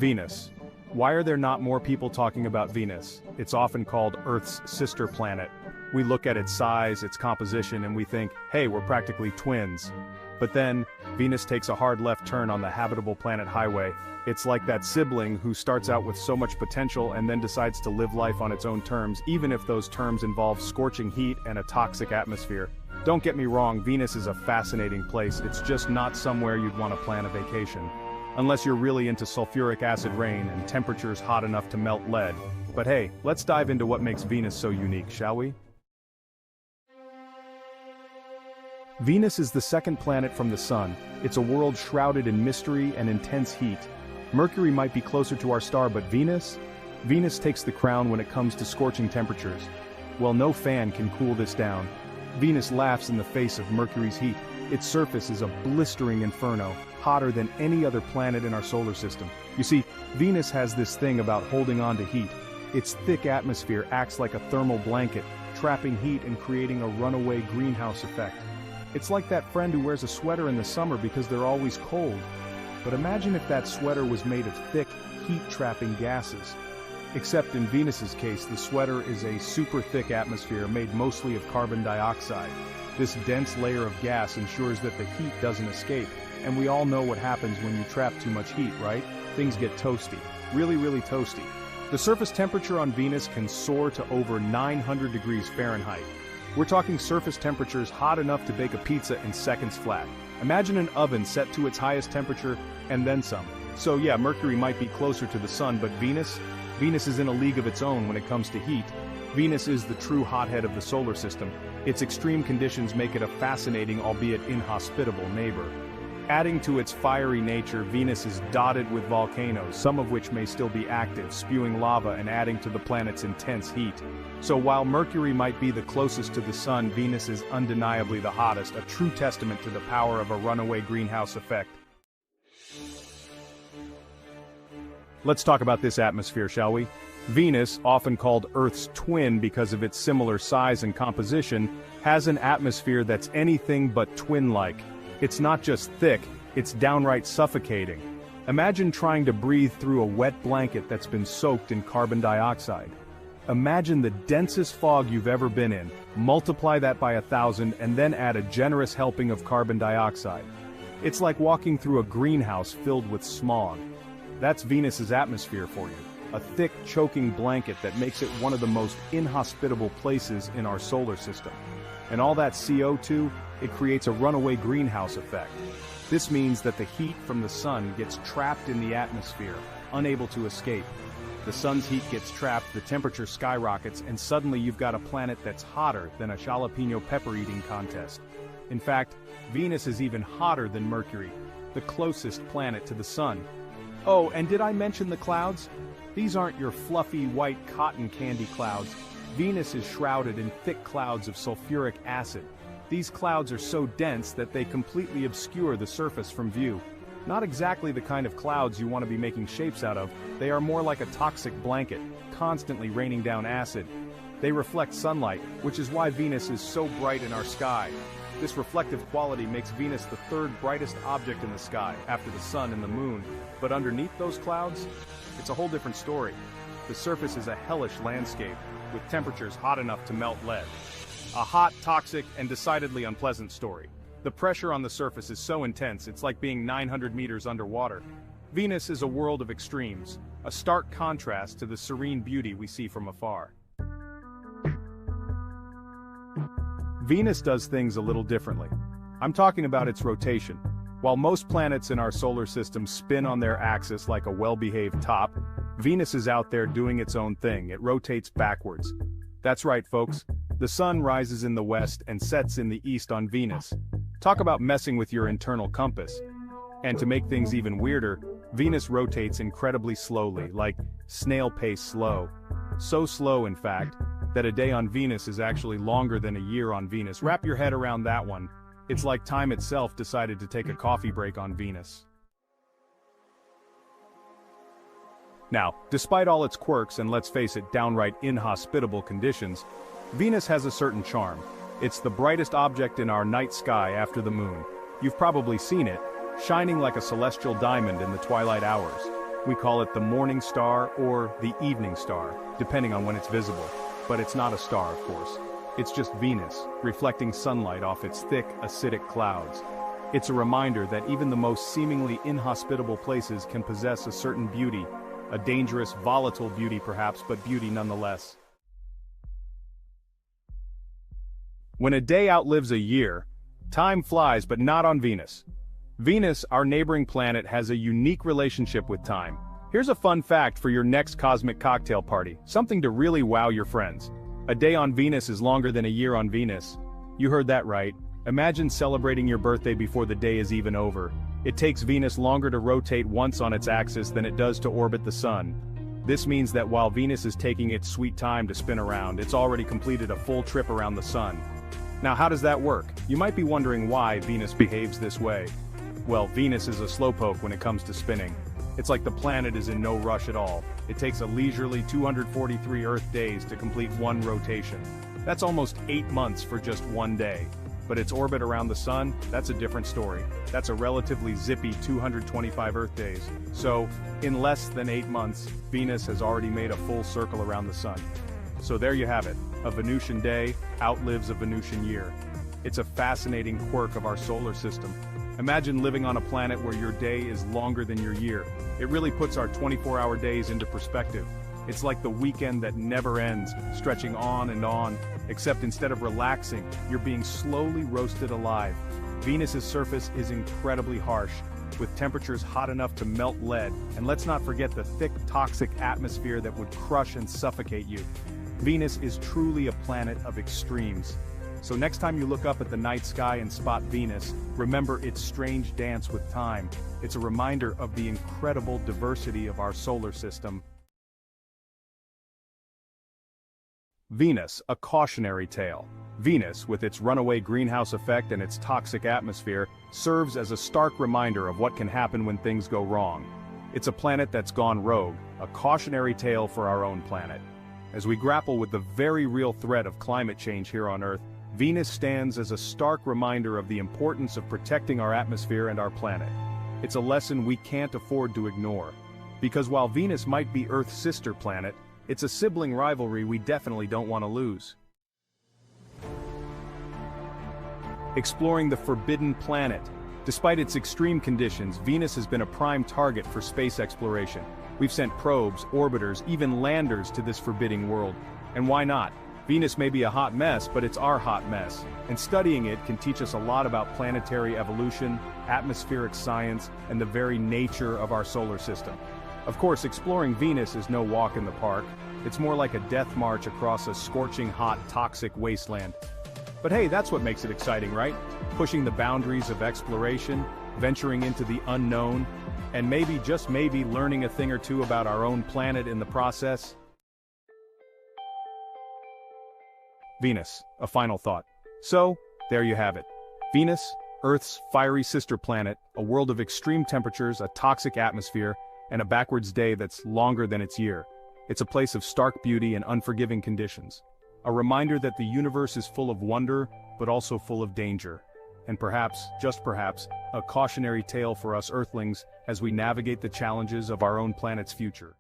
Venus. Why are there not more people talking about Venus? It's often called Earth's sister planet. We look at its size, its composition, and we think, hey, we're practically twins. But then, Venus takes a hard left turn on the habitable planet highway. It's like that sibling who starts out with so much potential and then decides to live life on its own terms, even if those terms involve scorching heat and a toxic atmosphere. Don't get me wrong, Venus is a fascinating place, it's just not somewhere you'd want to plan a vacation. Unless you're really into sulfuric acid rain and temperatures hot enough to melt lead. But hey, let's dive into what makes Venus so unique, shall we? Venus is the second planet from the Sun. It's a world shrouded in mystery and intense heat. Mercury might be closer to our star, but Venus? Venus takes the crown when it comes to scorching temperatures. Well, no fan can cool this down. Venus laughs in the face of Mercury's heat. Its surface is a blistering inferno, hotter than any other planet in our solar system. You see, Venus has this thing about holding on to heat. Its thick atmosphere acts like a thermal blanket, trapping heat and creating a runaway greenhouse effect. It's like that friend who wears a sweater in the summer because they're always cold. But imagine if that sweater was made of thick, heat-trapping gases. Except in Venus's case, the sweater is a super thick atmosphere made mostly of carbon dioxide. This dense layer of gas ensures that the heat doesn't escape. And we all know what happens when you trap too much heat, right? Things get toasty. Really, really toasty. The surface temperature on Venus can soar to over 900 degrees Fahrenheit. We're talking surface temperatures hot enough to bake a pizza in seconds flat. Imagine an oven set to its highest temperature, and then some. So yeah, Mercury might be closer to the Sun, but Venus is in a league of its own when it comes to heat. Venus is the true hothead of the solar system. Its extreme conditions make it a fascinating, albeit inhospitable, neighbor. Adding to its fiery nature, Venus is dotted with volcanoes, some of which may still be active, spewing lava and adding to the planet's intense heat. So while Mercury might be the closest to the Sun, Venus is undeniably the hottest, a true testament to the power of a runaway greenhouse effect. Let's talk about this atmosphere, shall we? Venus, often called Earth's twin because of its similar size and composition, has an atmosphere that's anything but twin-like. It's not just thick, it's downright suffocating. Imagine trying to breathe through a wet blanket that's been soaked in carbon dioxide. Imagine the densest fog you've ever been in, multiply that by 1,000 and then add a generous helping of carbon dioxide. It's like walking through a greenhouse filled with smog. That's Venus's atmosphere for you. A thick, choking blanket that makes it one of the most inhospitable places in our solar system. And all that CO2, it creates a runaway greenhouse effect. This means that the heat from the Sun gets trapped in the atmosphere, unable to escape. The Sun's heat gets trapped, the temperature skyrockets, and suddenly you've got a planet that's hotter than a jalapeno pepper eating contest. In fact, Venus is even hotter than Mercury, the closest planet to the Sun. Oh, and did I mention the clouds? These aren't your fluffy white cotton candy clouds. Venus is shrouded in thick clouds of sulfuric acid. These clouds are so dense that they completely obscure the surface from view. Not exactly the kind of clouds you want to be making shapes out of, they are more like a toxic blanket, constantly raining down acid. They reflect sunlight, which is why Venus is so bright in our sky. This reflective quality makes Venus the third brightest object in the sky, after the Sun and the Moon. But underneath those clouds, it's a whole different story. The surface is a hellish landscape, with temperatures hot enough to melt lead. A hot, toxic, and decidedly unpleasant story. The pressure on the surface is so intense it's like being 900 meters underwater. Venus is a world of extremes, a stark contrast to the serene beauty we see from afar. Venus does things a little differently. I'm talking about its rotation. While most planets in our solar system spin on their axis like a well-behaved top, Venus is out there doing its own thing. It rotates backwards. That's right, folks. The Sun rises in the west and sets in the east on Venus. Talk about messing with your internal compass. And to make things even weirder, Venus rotates incredibly slowly, like snail-pace slow. So slow, in fact, that a day on Venus is actually longer than a year on Venus. Wrap your head around that one. It's like time itself decided to take a coffee break on Venus. Now, despite all its quirks and let's face it, downright inhospitable conditions, Venus has a certain charm. It's the brightest object in our night sky after the Moon. You've probably seen it, shining like a celestial diamond in the twilight hours. We call it the morning star or the evening star, depending on when it's visible. But it's not a star, of course. It's just Venus, reflecting sunlight off its thick, acidic clouds. It's a reminder that even the most seemingly inhospitable places can possess a certain beauty, a dangerous, volatile beauty perhaps, but beauty nonetheless. When a day outlives a year, time flies, but not on Venus. Venus, our neighboring planet, has a unique relationship with time. Here's a fun fact for your next cosmic cocktail party, something to really wow your friends. A day on Venus is longer than a year on Venus. You heard that right. Imagine celebrating your birthday before the day is even over. It takes Venus longer to rotate once on its axis than it does to orbit the Sun. This means that while Venus is taking its sweet time to spin around, it's already completed a full trip around the Sun. Now, how does that work? You might be wondering why Venus behaves this way. Well, Venus is a slowpoke when it comes to spinning. It's like the planet is in no rush at all. It takes a leisurely 243 Earth days to complete one rotation. That's almost 8 months for just one day. But its orbit around the Sun, that's a different story. That's a relatively zippy 225 Earth days. So, in less than 8 months, Venus has already made a full circle around the Sun. So there you have it. A Venusian day outlives a Venusian year. It's a fascinating quirk of our solar system. Imagine living on a planet where your day is longer than your year. It really puts our 24-hour days into perspective. It's like the weekend that never ends, stretching on, except instead of relaxing, you're being slowly roasted alive. Venus's surface is incredibly harsh, with temperatures hot enough to melt lead, and let's not forget the thick, toxic atmosphere that would crush and suffocate you. Venus is truly a planet of extremes. So next time you look up at the night sky and spot Venus, remember its strange dance with time. It's a reminder of the incredible diversity of our solar system. Venus, a cautionary tale. Venus, with its runaway greenhouse effect and its toxic atmosphere, serves as a stark reminder of what can happen when things go wrong. It's a planet that's gone rogue, a cautionary tale for our own planet. As we grapple with the very real threat of climate change here on Earth, Venus stands as a stark reminder of the importance of protecting our atmosphere and our planet. It's a lesson we can't afford to ignore. Because while Venus might be Earth's sister planet, it's a sibling rivalry we definitely don't want to lose. Exploring the forbidden planet. Despite its extreme conditions, Venus has been a prime target for space exploration. We've sent probes, orbiters, even landers to this forbidding world. And why not? Venus may be a hot mess, but it's our hot mess. And studying it can teach us a lot about planetary evolution, atmospheric science, and the very nature of our solar system. Of course, exploring Venus is no walk in the park. It's more like a death march across a scorching hot, toxic wasteland. But hey, that's what makes it exciting, right? Pushing the boundaries of exploration, venturing into the unknown, and maybe, just maybe, learning a thing or two about our own planet in the process. Venus, a final thought. So, there you have it. Venus, Earth's fiery sister planet, a world of extreme temperatures, a toxic atmosphere, and a backwards day that's longer than its year. It's a place of stark beauty and unforgiving conditions. A reminder that the universe is full of wonder, but also full of danger. And perhaps, just perhaps, a cautionary tale for us Earthlings as we navigate the challenges of our own planet's future.